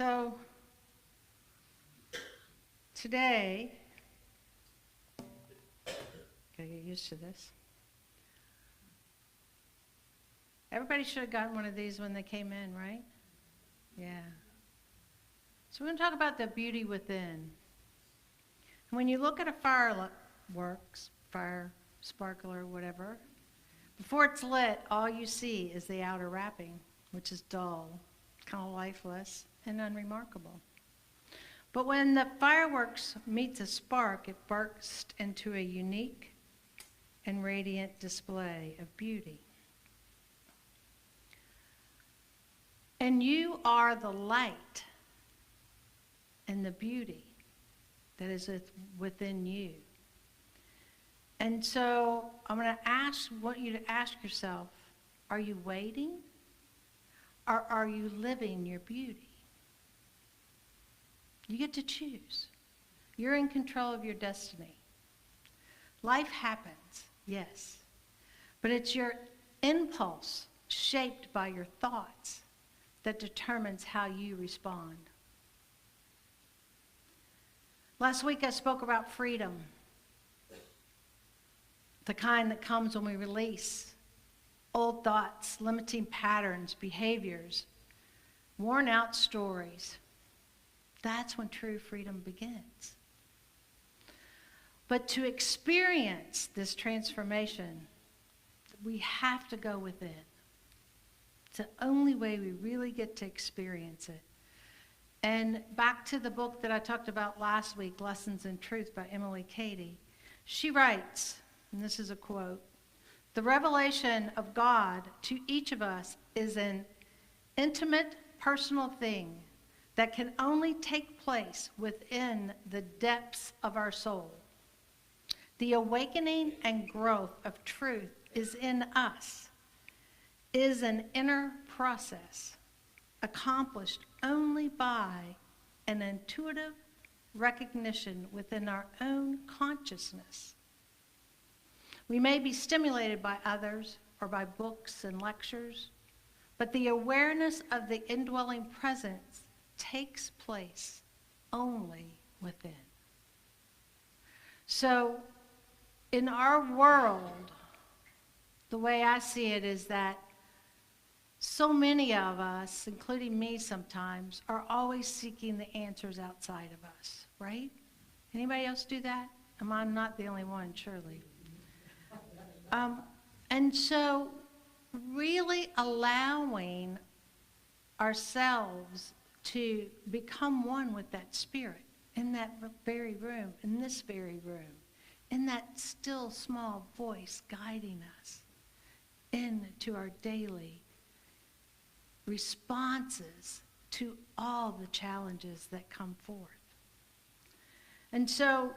So today, gotta get used to this. Everybody should have gotten one of these when they came in, right? Yeah. So we're going to talk about the beauty within. And when you look at a fireworks, fire sparkler, whatever, before it's lit, all you see is the outer wrapping, which is dull, kind of lifeless, and unremarkable. But when the fireworks meets a spark, it bursts into a unique and radiant display of beauty. And you are the light and the beauty that is within you. And so I'm going to want you to ask yourself, are you waiting or are you living your beauty? You get to choose. You're in control of your destiny. Life happens, yes, but it's your impulse shaped by your thoughts that determines how you respond. Last week I spoke about freedom, the kind that comes when we release old thoughts, limiting patterns, behaviors, worn out stories. That's when true freedom begins. But to experience this transformation, we have to go within. It's the only way we really get to experience it. And back to the book that I talked about last week, Lessons in Truth by Emily Cady. She writes, and this is a quote, "The revelation of God to each of us is an intimate, personal thing that can only take place within the depths of our soul. The awakening and growth of truth is in us, is an inner process accomplished only by an intuitive recognition within our own consciousness. We may be stimulated by others or by books and lectures, but the awareness of the indwelling presence takes place only within." So in our world, the way I see it is that so many of us, including me sometimes, are always seeking the answers outside of us, right? Anybody else do that? I'm not the only one, surely. And so really allowing ourselves to become one with that spirit in that very room, in this very room, in that still small voice guiding us into our daily responses to all the challenges that come forth. And so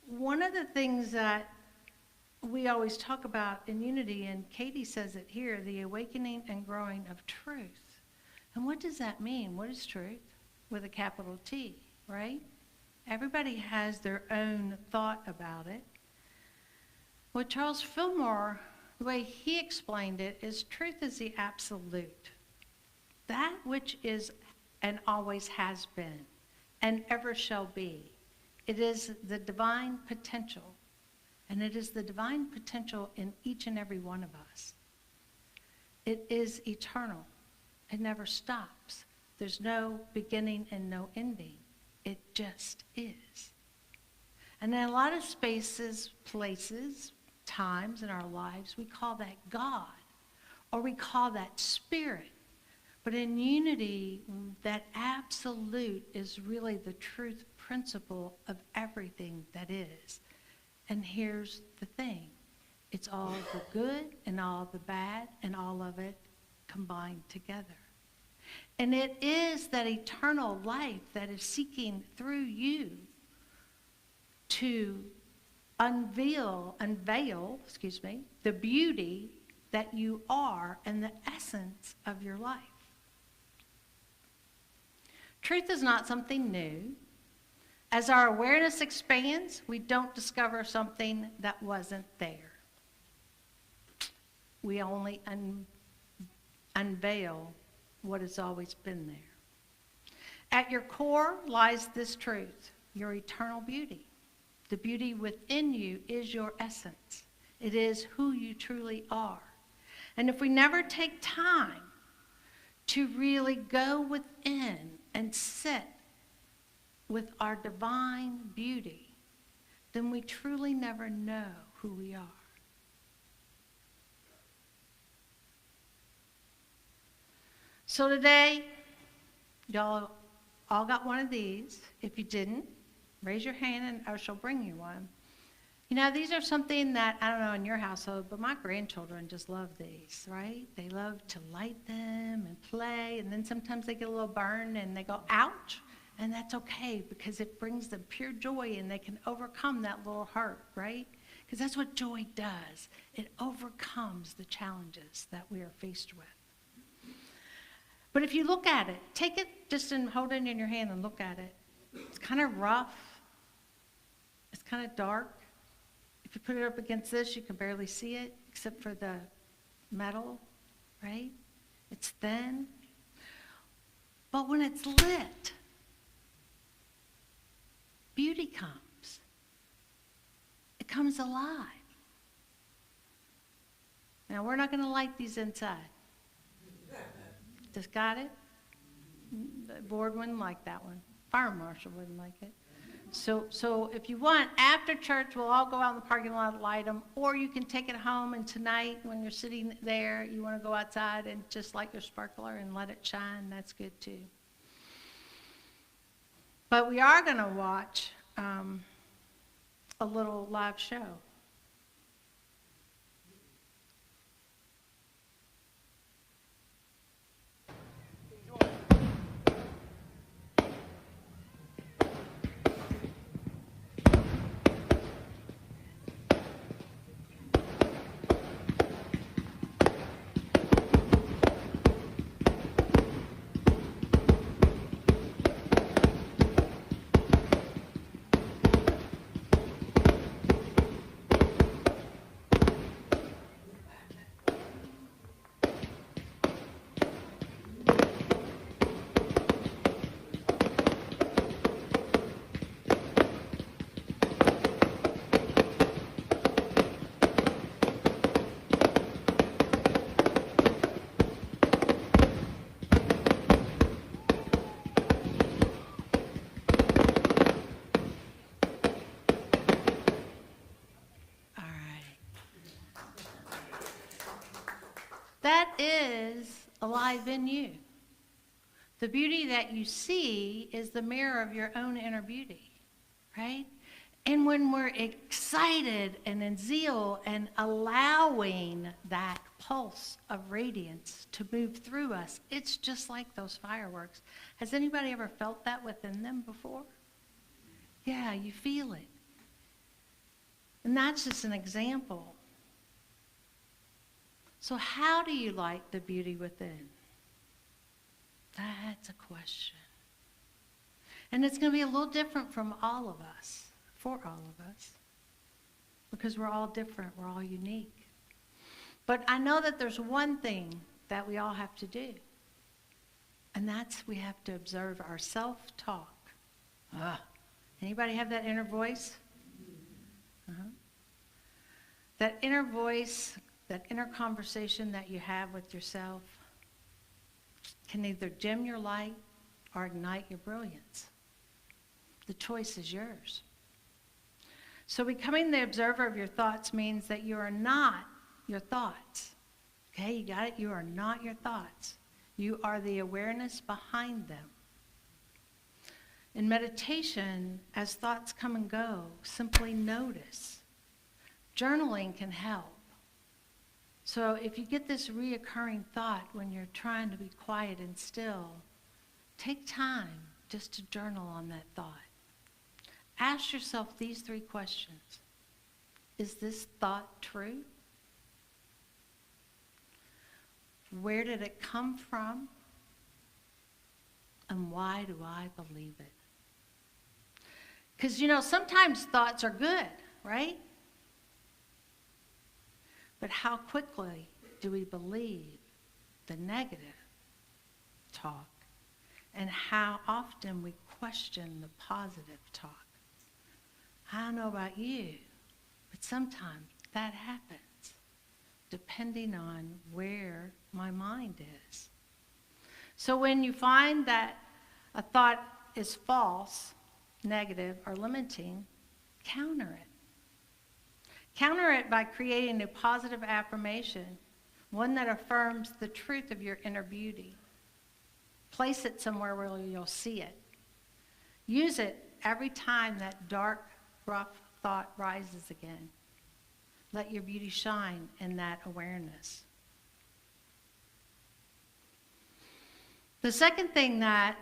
one of the things that we always talk about in unity, and Katie says it here, the awakening and growing of truth. And what does that mean? What is truth? With a capital T, right? Everybody has their own thought about it. Well, Charles Fillmore, the way he explained it is truth is the absolute. That which is and always has been and ever shall be. It is the divine potential. And it is the divine potential in each and every one of us. It is eternal. It never stops. There's no beginning and no ending. It just is. And in a lot of spaces, places, times in our lives, we call that God, or we call that spirit. But in unity, that absolute is really the truth principle of everything that is. And here's the thing. It's all the good and all the bad and all of it combined together. And it is that eternal life that is seeking through you to unveil, the beauty that you are and the essence of your life. Truth is not something new. As our awareness expands, we don't discover something that wasn't there. We only unveil what has always been there. At your core lies this truth, your eternal beauty. The beauty within you is your essence. It is who you truly are. And if we never take time to really go within and sit with our divine beauty, then we truly never know who we are. So today, y'all all got one of these. If you didn't, raise your hand and I shall bring you one. You know, these are something that, I don't know in your household, but my grandchildren just love these, right? They love to light them and play, and then sometimes they get a little burn and they go, ouch, and that's okay because it brings them pure joy and they can overcome that little hurt, right? Because that's what joy does. It overcomes the challenges that we are faced with. But if you look at it, take it just and hold it in your hand and look at it. It's kind of rough. It's kind of dark. If you put it up against this, you can barely see it except for the metal, right? It's thin. But when it's lit, beauty comes. It comes alive. Now, we're not going to light these inside. Just got it? The board wouldn't like that one. Fire marshal wouldn't like it. So if you want, after church, we'll all go out in the parking lot and light them, or you can take it home, and tonight when you're sitting there, you want to go outside and just light your sparkler and let it shine. That's good too. But we are going to watch a little live show. That is alive in you. The beauty that you see is the mirror of your own inner beauty, right? And when we're excited and in zeal and allowing that pulse of radiance to move through us, it's just like those fireworks. Has anybody ever felt that within them before? Yeah, you feel it. And that's just an example. So how do you light the beauty within? That's a question. And it's going to be a little different from all of us, for all of us, because we're all different, we're all unique. But I know that there's one thing that we all have to do, and that's we have to observe our self-talk. Anybody have that inner voice? That inner voice, that inner conversation that you have with yourself can either dim your light or ignite your brilliance. The choice is yours. So becoming the observer of your thoughts means that you are not your thoughts. Okay, you got it? You are not your thoughts. You are the awareness behind them. In meditation, as thoughts come and go, simply notice. Journaling can help. So if you get this reoccurring thought when you're trying to be quiet and still, take time just to journal on that thought. Ask yourself these 3 questions. Is this thought true? Where did it come from? And why do I believe it? Because, you know, sometimes thoughts are good, right? But how quickly do we believe the negative? talk and how often we question the positive talk. I don't know about you, but sometimes that happens depending on where my mind is. So when you find that a thought is false, negative, or limiting, counter it. Counter it by creating a positive affirmation, one that affirms the truth of your inner beauty. Place it somewhere where you'll see it. Use it every time that dark, rough thought rises again. Let your beauty shine in that awareness. The second thing that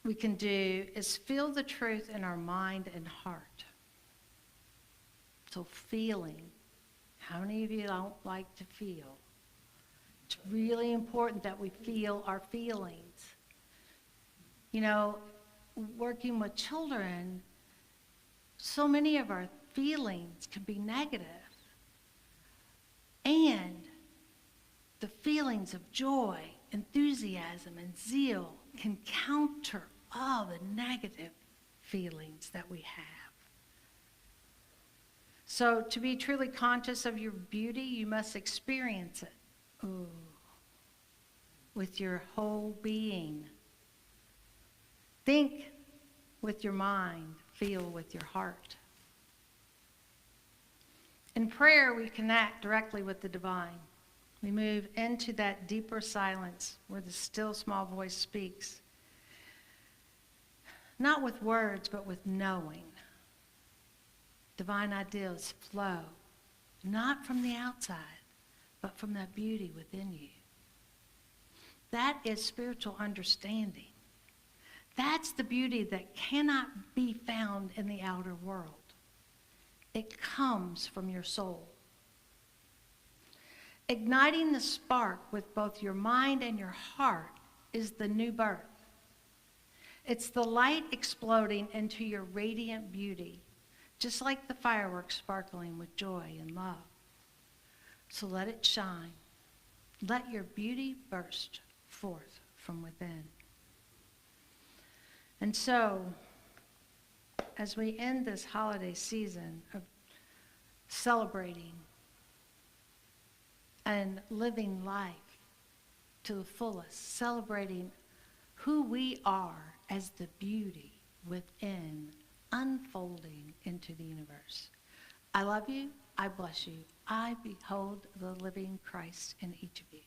we can do is feel the truth in our mind and heart. So feeling. How many of you don't like to feel? It's really important that we feel our feelings. You know, working with children, so many of our feelings can be negative. And the feelings of joy, enthusiasm, and zeal can counter all the negative feelings that we have. So to be truly conscious of your beauty, you must experience it with your whole being. Think with your mind, feel with your heart. In prayer, we connect directly with the divine. We move into that deeper silence where the still small voice speaks. Not with words, but with knowing. Divine ideas flow, not from the outside, but from that beauty within you. That is spiritual understanding. That's the beauty that cannot be found in the outer world. It comes from your soul. Igniting the spark with both your mind and your heart is the new birth. It's the light exploding into your radiant beauty, just like the fireworks sparkling with joy and love. So let it shine. Let your beauty burst forth from within. And so, as we end this holiday season of celebrating and living life to the fullest, celebrating who we are as the beauty within, unfolding into the universe. I love you. I bless you. I behold the living Christ in each of you.